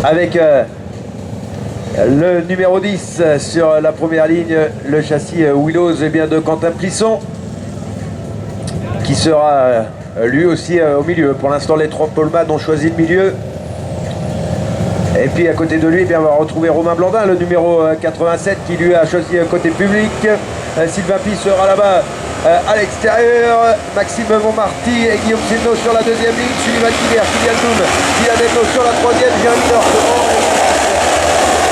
avec le numéro 10 sur la première ligne, le châssis Willows bien de Quentin Plisson, qui sera lui aussi au milieu. Pour l'instant, les trois poleman ont choisi le milieu. Et puis à côté de lui, eh bien, on va retrouver Romain Blandin, le numéro 87, qui lui a choisi côté public. Sylvain Pi sera là-bas à l'extérieur. Maxime Montmarty et Guillaume Sedno sur la deuxième ligne. Sullivan Kiver, Kylian Doum, Dylan Edno sur la troisième. Jérémy Dorsemont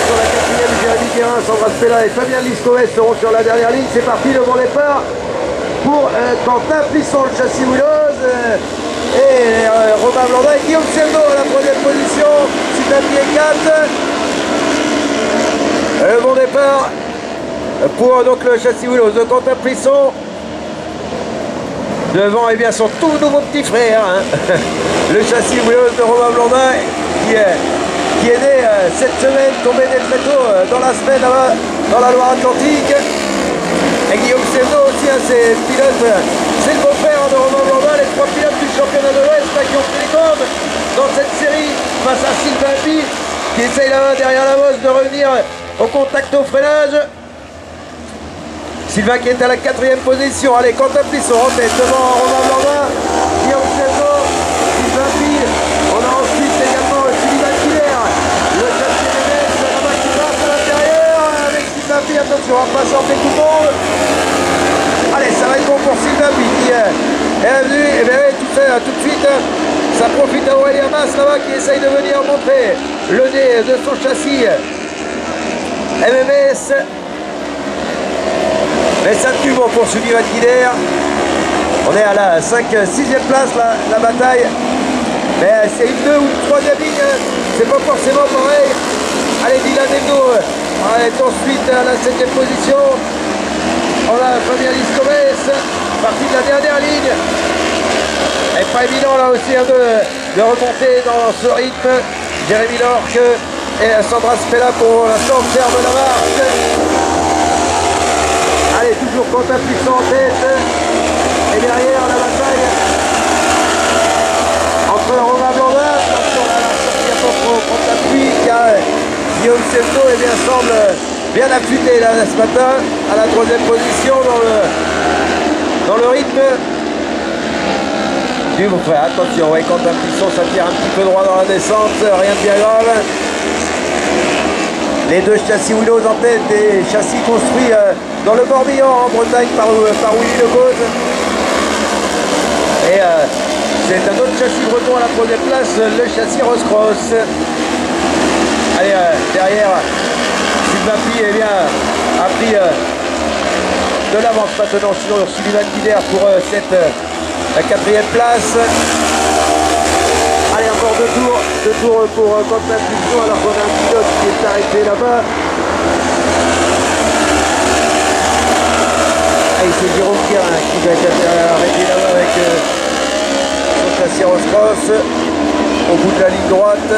sur la quatrième. Jérémy Guérin, Sandra Spella et Fabien Liscovet seront sur la dernière ligne. C'est parti, le bon départ pour Quentin Plisson, le châssis Willows. Et Romain Blandin et Guillaume Sedno à la troisième position. Sylvain Pi et 4. Le bon départ pour donc le châssis Willows de Quentin Plisson. Devant, eh bien, son tout nouveau petit frère, hein. Le châssis Willows de Romain Blandin, qui est né cette semaine, tombé né très tôt dans la semaine là-bas, dans la Loire-Atlantique. Et Guillaume Sedno aussi, hein, c'est le beau-frère de Romain Blandin, les trois pilotes du championnat de l'Ouest qui ont pris les commandes dans cette série face à Sylvain Pi, qui essaye là derrière la bosse de revenir au contact au freinage. Sylvain qui est à la quatrième position. Allez, Quentin Plisson en tête devant Romain Blandin, Guillaume Sedno, Sylvain Pi. On a ensuite également Sullivan Kiver, le châssis MMS là-bas qui passe à l'intérieur avec Sylvain Pi. Attention, on va pas sortir tout le monde. Allez, ça va être bon pour Sylvain Pi qui est venu. Et bien oui, tout de suite, ça profite à Aurélien Mas là-bas qui essaye de venir montrer le nez de son châssis MMS. Mais ça tue bon pour Sullivan Kiver. On est à la 5-6e place la bataille. Mais c'est une 2 ou une 3e ligne, c'est pas forcément pareil. Allez, Dylan Edno est ensuite à la 7e position. On a Fabien Liscovet, parti de la dernière ligne. Et pas évident là aussi hein, de remonter dans ce rythme. Jérémy Lorque et Sandra Spella pour l'instant ferme la marque. Allez, toujours Quentin Plisson en tête. Et derrière la bataille entre Romain Blandin, attention là, il n'y a pas trop prendre l'appui car Guillaume Sedno semble bien affûté là ce matin à la troisième position dans le rythme. Du mon frère, attention, ouais, Quentin Plisson ça tire un petit peu droit dans la descente, rien de bien grave. Les deux châssis Willows en tête, des châssis construits dans le Morbihan en Bretagne par Willy Legauze. Et c'est un autre châssis breton à la première place, le châssis Ross-Cross. Allez, derrière, Sylvain Pi a pris de l'avance maintenant sur Sullivan Kiver pour cette quatrième place. Allez, encore deux tours pour Quentin Plisson alors qu'on a un pilote qui est arrêté là-bas. Et c'est Jérôme Guérin qui va être arrêté là-bas avec son châssis Ross-Cross au bout de la ligne droite.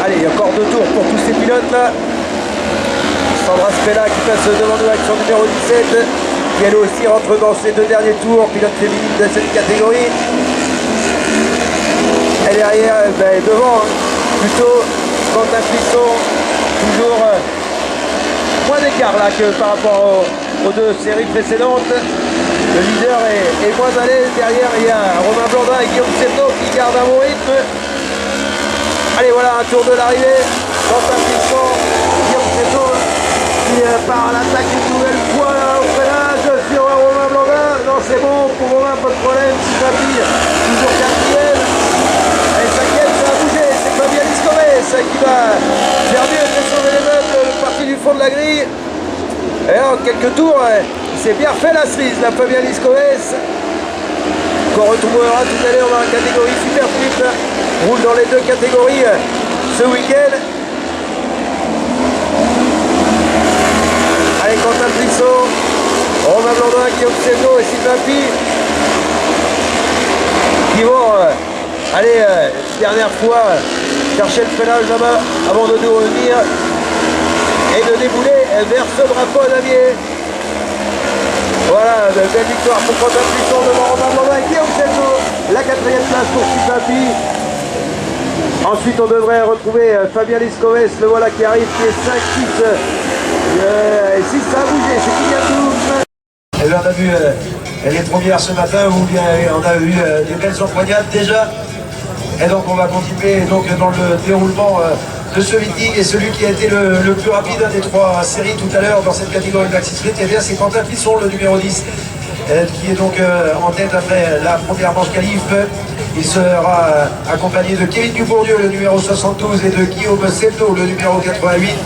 Allez, encore deux tours pour tous ces pilotes là. Sandra Spella qui passe devant nous avec son numéro 17. Qui elle aussi rentre dans ses deux derniers tours, pilote féminine de cette catégorie. Et derrière, devant, plutôt Quentin Plisson, toujours moins d'écart là que par rapport aux deux séries précédentes. Le leader est moins à l'aise. Derrière, il y a Romain Blandin et Guillaume Sedno qui gardent un bon rythme. Allez, voilà un tour de l'arrivée. Quentin Plisson, Guillaume Sedno qui part à l'attaque une nouvelle fois là, au freinage sur Romain Blandin. Non, c'est bon pour Romain, pas de problème. Sylvain Pi, toujours quatrième. Et cinquième, ça a bougé. C'est Fabien Liscovet qui va faire mieux que sauver les meubles, parti du fond de la grille. Et en quelques tours, il s'est bien fait la cerise, la Fabien Liscovet. Qu'on retrouvera tout à l'heure dans la catégorie Super Flip. Roule dans les deux catégories ce week-end. Allez, Quentin Plisson, Romain Blandin, Guillaume Sedno et Sylvain Pi qui vont aller dernière fois chercher le freinage là-bas avant de nous revenir et de débouler vers ce drapeau à damier. Voilà, belle victoire pour Quentin Plisson devant Romain Blandin et Guillaume Sedno. La quatrième place pour Sylvain Pi. Ensuite, on devrait retrouver Fabien Lescoves, le voilà qui arrive, qui est 5-6. Et si ça a bougé, c'est qu'il y a tout. Et là, on a vu les premières ce matin où bien, on a eu des belles empoignades déjà. Et donc, on va continuer donc, dans le déroulement de ce meeting. Et celui qui a été le plus rapide des trois séries tout à l'heure dans cette catégorie Maxi Sprint, eh bien, c'est Quentin Plisson, le numéro 10, qui est donc en tête après la première manche qualif. Il sera accompagné de Kevin Dubourdieu, le numéro 72, et de Guillaume Sebno, le numéro 88.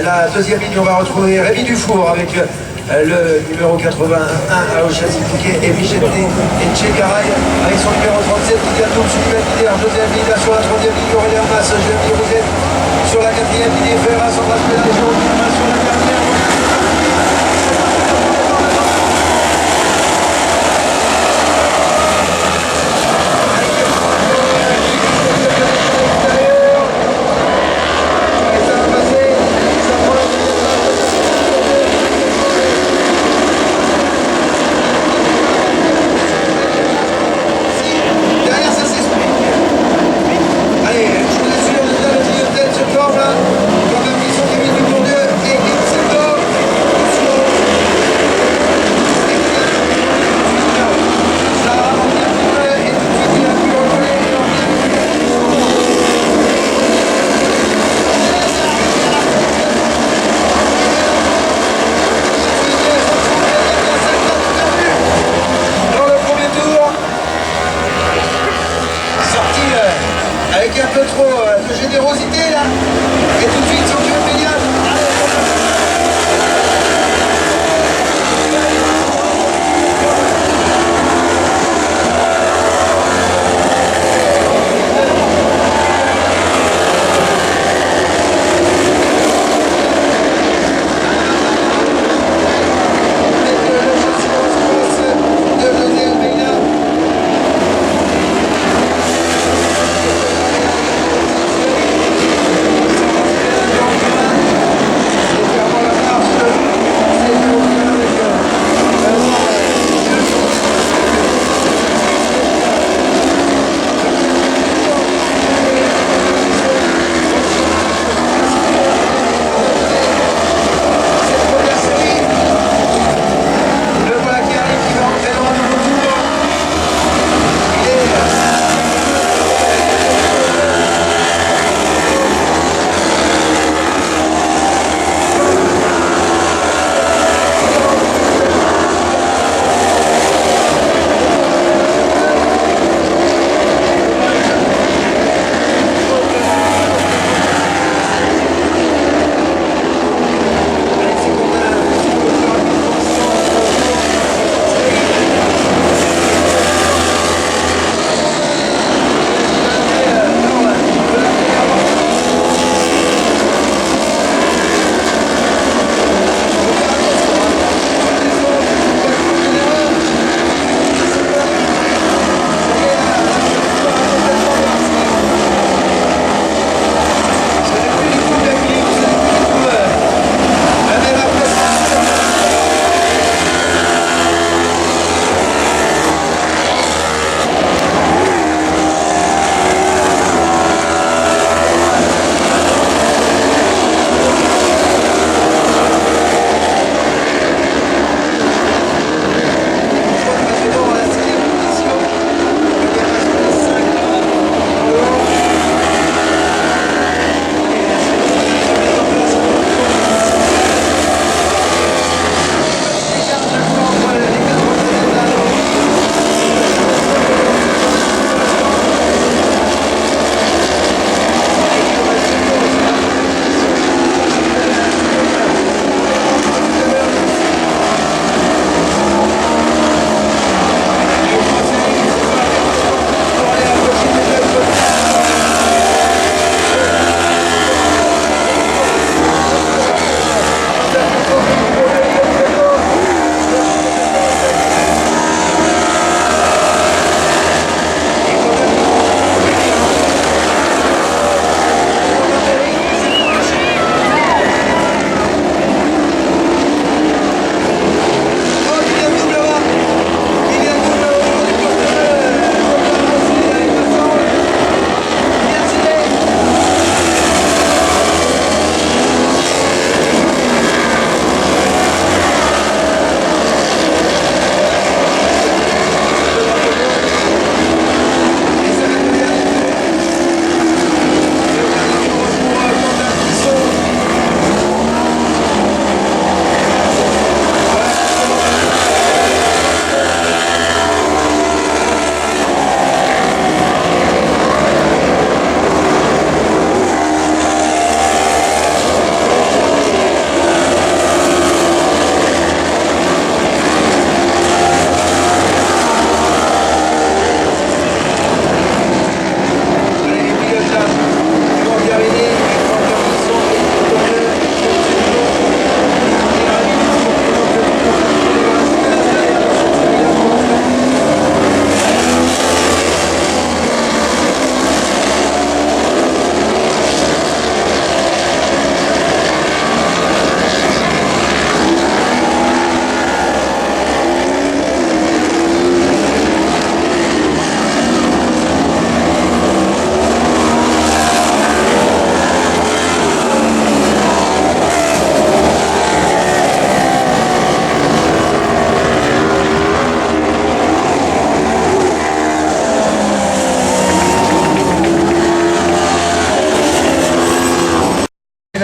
La deuxième ligne, on va retrouver Rémi Dufour avec le numéro 81 à Oshasi Touquet et Michel et Tchegaray avec son numéro 37 qui vient donc suivi leader. Deuxième ligne, sur la troisième ligne, Aurélien Mas, Jérémy Rosette. Sur la quatrième ligne, Ferra, Sandra Spédal et Jérôme Mas sur la dernière.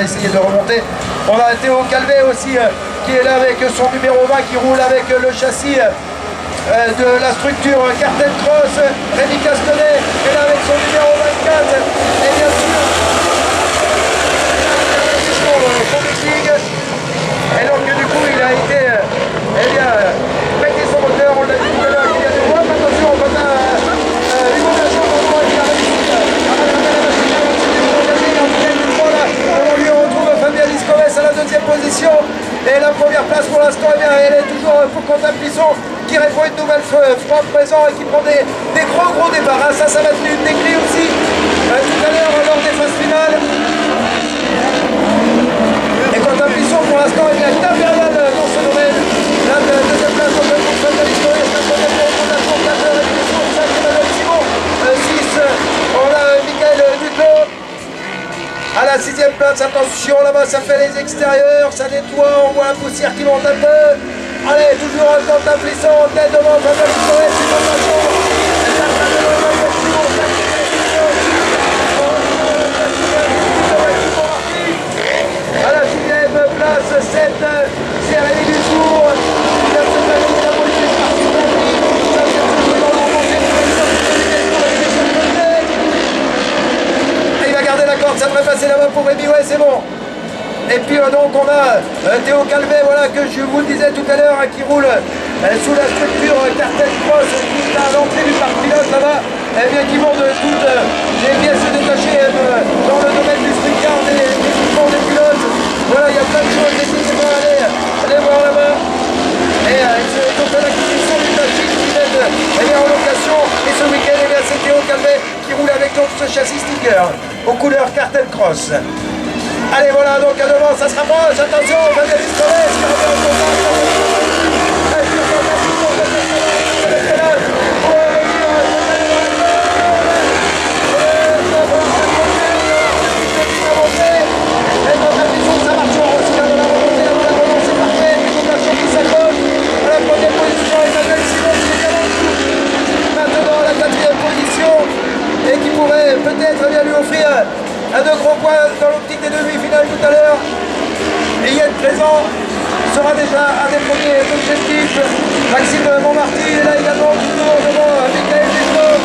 essayer de remonter. On a Théo Calvet aussi qui est là avec son numéro 20 qui roule avec le châssis de la structure Cartel Cross. Rémi Castelet est là avec son numéro 24 et bien sûr son meeting. Et donc du coup il a été pété son moteur, on l'a dit tout à l'heure qu'il y a des voix. Attention, on a Hugo Lachon qui a réussi à on lui retrouve Fabien Liscoves à la deuxième position. Et la première place pour l'instant, eh bien, elle est toujours pour Quentin Plisson qui répond une nouvelle fois présent et qui prend des gros départs. Hein. Ça va être une des clés aussi tout à l'heure lors des phases finales. Et Quentin Plisson pour l'instant il est impérial dans ce domaine. La deuxième place pour Fabien Liscoves, la première pour la course, la deuxième position, 5 Emmanuel Simon, 6 on a Michael Duclos. À la 6e place, attention là-bas, ça fait les extérieurs, ça nettoie, on voit la poussière qui monte un peu. Allez, toujours un Quentin Plisson en tête devant Fabien Liscoves, Simon Lachon. À la 6e place, 7, c'est Rémi Dufour. Ça devrait passer là-bas pour Rémi, ouais c'est bon. Et puis donc on a Théo Calvet, voilà, que je vous le disais tout à l'heure, qui roule sous la structure Cartel Cross, juste à l'entrée du parc pilote là-bas, et bien qui monte toutes les pièces détachées dans le domaine du street car des équipements des pilotes. Voilà, il y a plein de choses, n'hésitez pas à aller voir là-bas. Et c'est donc l'acquisition d'une machine qui met en location. Et ce week-end, c'est Théo Calvet qui roule avec donc ce châssis sticker aux couleurs Cartel Cross. Allez, voilà, donc à devant, ça se rapproche. Attention, Fabien Liscoves qui revient au contact. Et qui pourrait peut-être bien lui offrir un de gros points dans l'optique des demi-finales tout à l'heure. Et Yann Présent sera déjà un des premiers objectifs. Maxime Montmarty est là également, toujours devant Michael Duclos.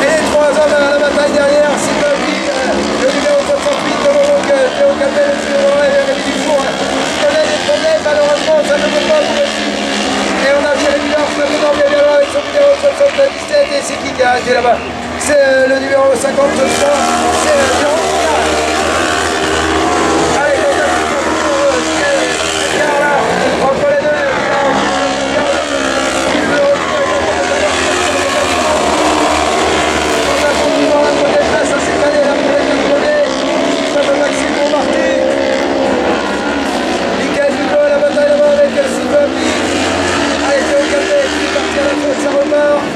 Et les trois hommes à la bataille derrière, Sylvain Guy, le numéro 68, devant Théo Calvet, le numéro 1 et Rémi Dufour. Il connaît des problèmes, malheureusement, ça ne peut pas vous réussir. Et on a Jérémy Lars maintenant bien là avec son numéro 77 et c'est qui a arrêté là-bas? C'est le numéro 50, c'est Jérôme. Allez, entre les deux. On a toujours la première place à cette année, la première place, ça de Maxime Montmarty. Michael Duclos à la bataille devant avec Sylvain Guy. Allez, Théo Calvet qui est parti à la faute, ça repart.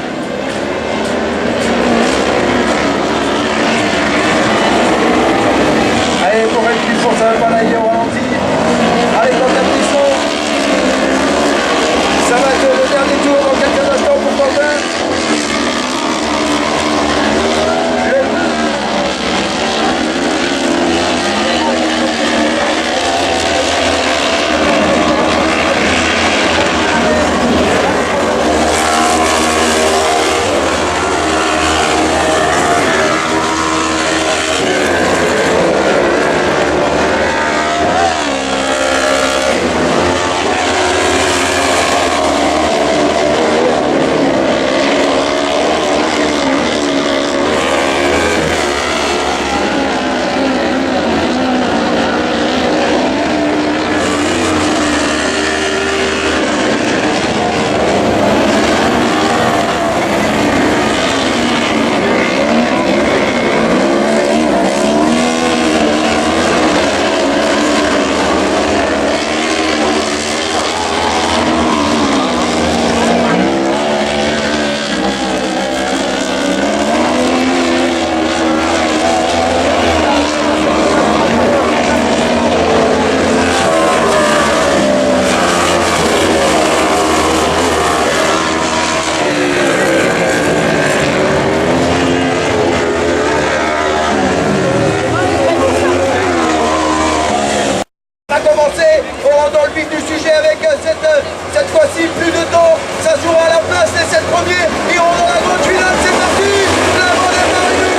Allez, on rentre dans le vif du sujet avec cette fois-ci plus de temps. Ça jouera à la place des 7 premiers. Ils iront dans la grande finale, c'est parti. La bande est parue.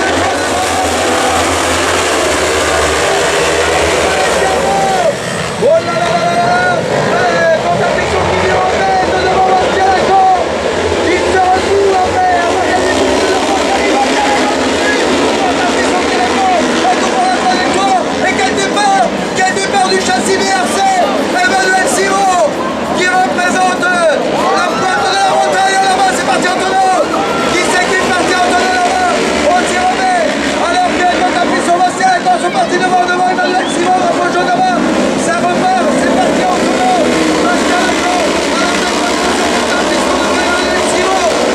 Oh là là là là là. Allez, Contaplison qui vient en tête devant Bastien Lacan. Il se retrouve après avoir gagné beaucoup de temps. Contaplison qui est là-bas. Attention la trajectoire. Et quel départ du châssis BRC. Emmanuel Simon qui représente la pointe de la montagne là-bas. C'est parti Antonio. Qui c'est qui est parti Antonio là-bas. On s'y remet. Alors que Contaplison Bastien Lacan sont partis devant Emmanuel Simon. Drapeau jaune là-bas. Ça repart. C'est parti Antonio. Bastien Lacan.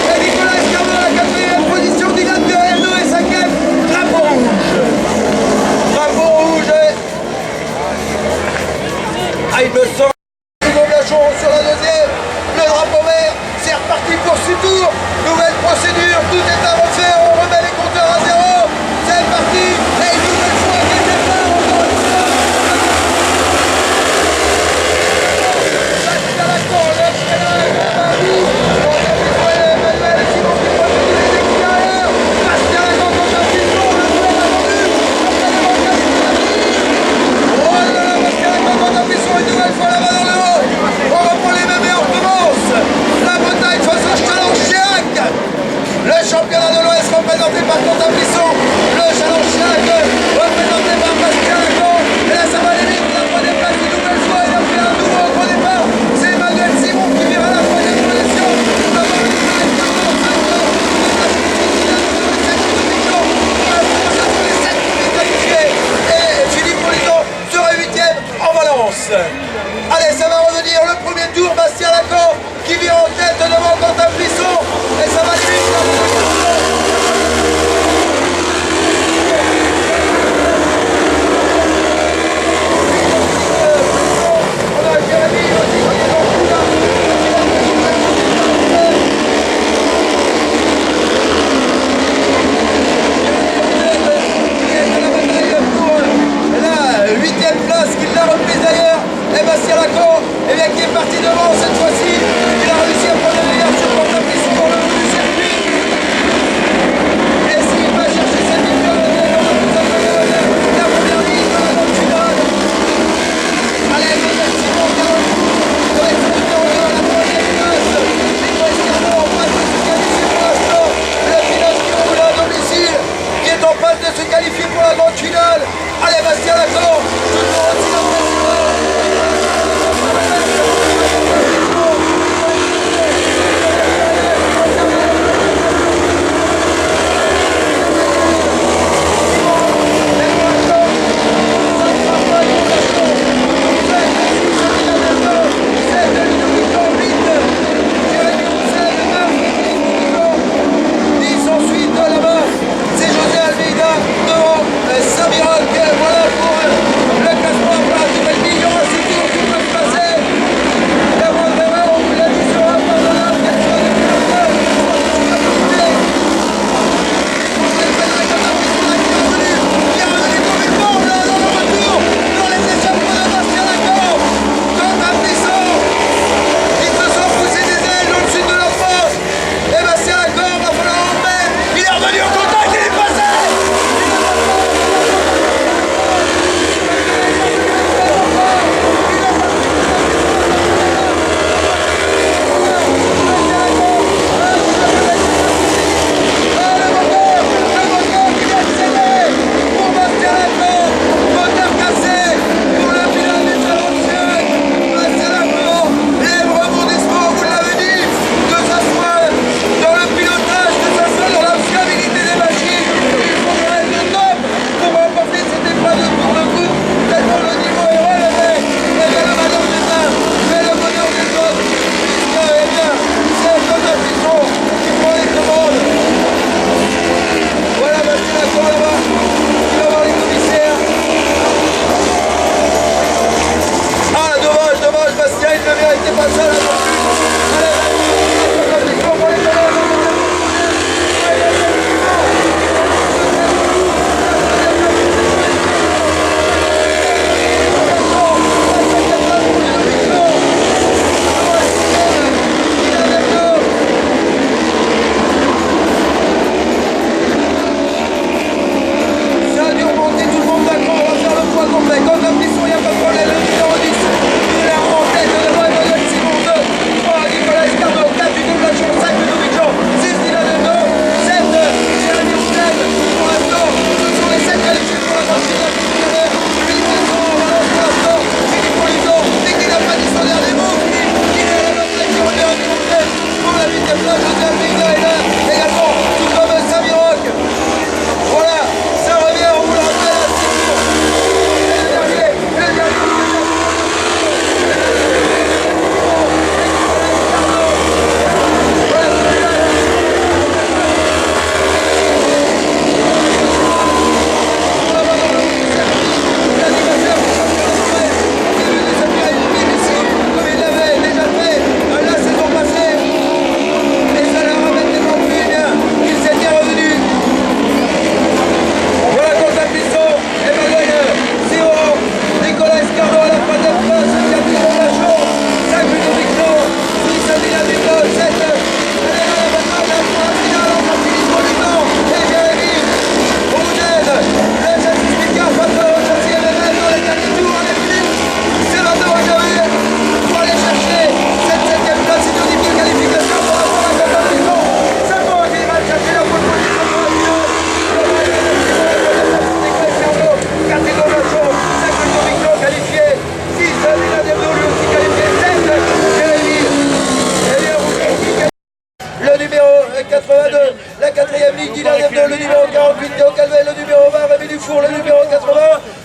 Et Nicolas Escarmeux à la 4e position, Dylan derrière 2 et 5e. Drapeau rouge. Drapeau rouge. Ah, il me semble. Hugo Blachon sur la 2e. Le drapeau vert. C'est reparti pour 6 tours. Nouvelle procédure. Tout est à refaire. On remet les compteurs à 0. C'est parti. Et une nouvelle fois, quel départ encore une fois. Bastien Lacan, le freinage. Emmanuel Simon qui prend tous les extérieurs. Bastien Lacan contre un piston. Le frein attendu. Après le manque à oh là là, Bastien Lacan contre un piston. Une nouvelle fois la main dans le haut. On reprend les mêmes et on recommence. La Bretagne face à Châlons-Chiac. Le championnat de l'Ouest représenté par Contaplison. Le Châlons-Chiac représenté par Bastien Lacan. Et là ça va aller vite. La 3e place une nouvelle fois. Il a fait un nouveau gros départ. C'est Emmanuel Simon qui vient à la 3e position. Et Philippe Polizon sera 8e en balance. Allez, ça va revenir le premier tour. Bastien Lacan qui vient en tête devant Contaplison. Et ça va aller vite. On a Jérémy aussi qui est dans le coup là. La 8e place qu'il l'a reprise d'ailleurs. Et Bastien Lacan, et bien qui est parti devant cette fois-ci. Il a réussi à prendre le meilleur sur Contaplison dans le bout du circuit. Et s'il va chercher cette victoire, la première ligne de la grande finale. Allez, Emmanuel Simon qui a avec son numéro 2 à la 3e place. Nicolas Escarmeux en passe de se qualifier pour l'instant. Le village qui roule à domicile, qui est en passe de se qualifier pour la grande finale. Allez, Bastien Lacan, toujours aussi impressionnant. Ensuite là-bas, c'est José Almeida devant Saint-Mirac. Voilà pour le classement à place du Belgique. Il y aura 6 tours qui peuvent passer. Et vraiment, on vous l'a dit, sera pardonnable. Quel soit le pilote, qui est revenu comme une bombe là dans le retour dans les échappements de Bastien Lacan. Contaplison, ils se sont poussés des ailes au-dessus de leur force. Et Bastien Lacan, va falloir en remettre. Il est revenu au contact, il est passé. 82. La quatrième ligne, Dylan Hebdo, le numéro 48, Théo Calvet, le numéro 20, Rémi Dufour, le numéro 80.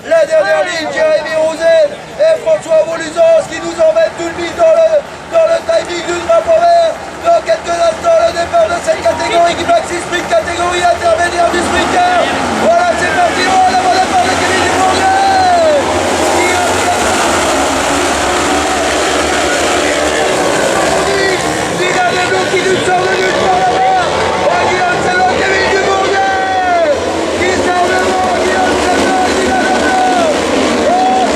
La dernière ligne, Jérémy Rouzen et François Voluzans qui nous emmènent tout le monde dans le timing du drapeau vert. Dans quelques instants, le départ de cette catégorie qui maxi sprint, catégorie intermédiaire du sprinter. Voilà, c'est parti, oh, la bonne départ de Kevin Dubourdieu. Qui nous sort de nulle part là-bas. Oh, Guillaume Savon, Kevin Dubourdieu qui sort devant, Guillaume Savon, Dylan Hebdo. Oh,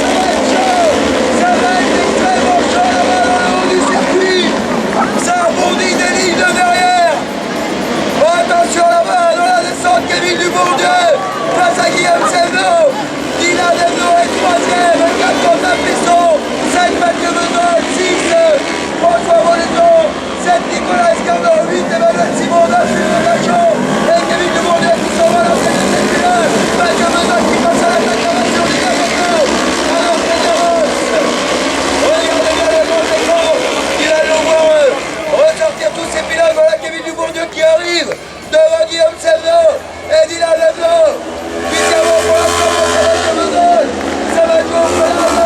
ça va être extrêmement chaud là-bas dans le haut du circuit. Ça rebondit des lignes de derrière. Oh, attention là-bas dans la descente, Kevin Dubourdieu face à Guillaume Savon. Dylan Hebdo est troisième, 4 Quentin Plisson, 5 Mathieu Bedol, 6 François Voleton, 7 Nicolas Escardon, 8 Emmanuel Simon, 9 Philippe Lachon et Kevin Dubourdieu qui s'en va dans cette finale. Mathieu Bedol qui passe à la déclaration du Gabon. Alors Frédéric Ross, regardez bien le grand écran, il a le voir ressortir tous ces pilotes. Voilà Kevin Dubourdieu qui arrive devant Guillaume Savon et Dylan Hebdo. Évidemment pour l'instant pour Mathieu Bedol, ça va être bon pour la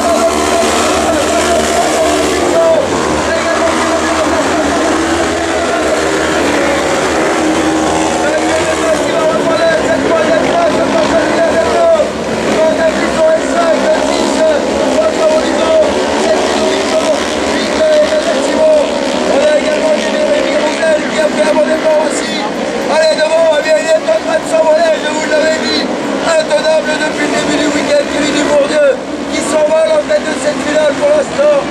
allez devant, eh bien il est en train de s'envoler, je vous l'avais dit, intenable depuis le début du week-end, Kevin Dubourdieu qui s'envole en tête de cette finale pour l'instant.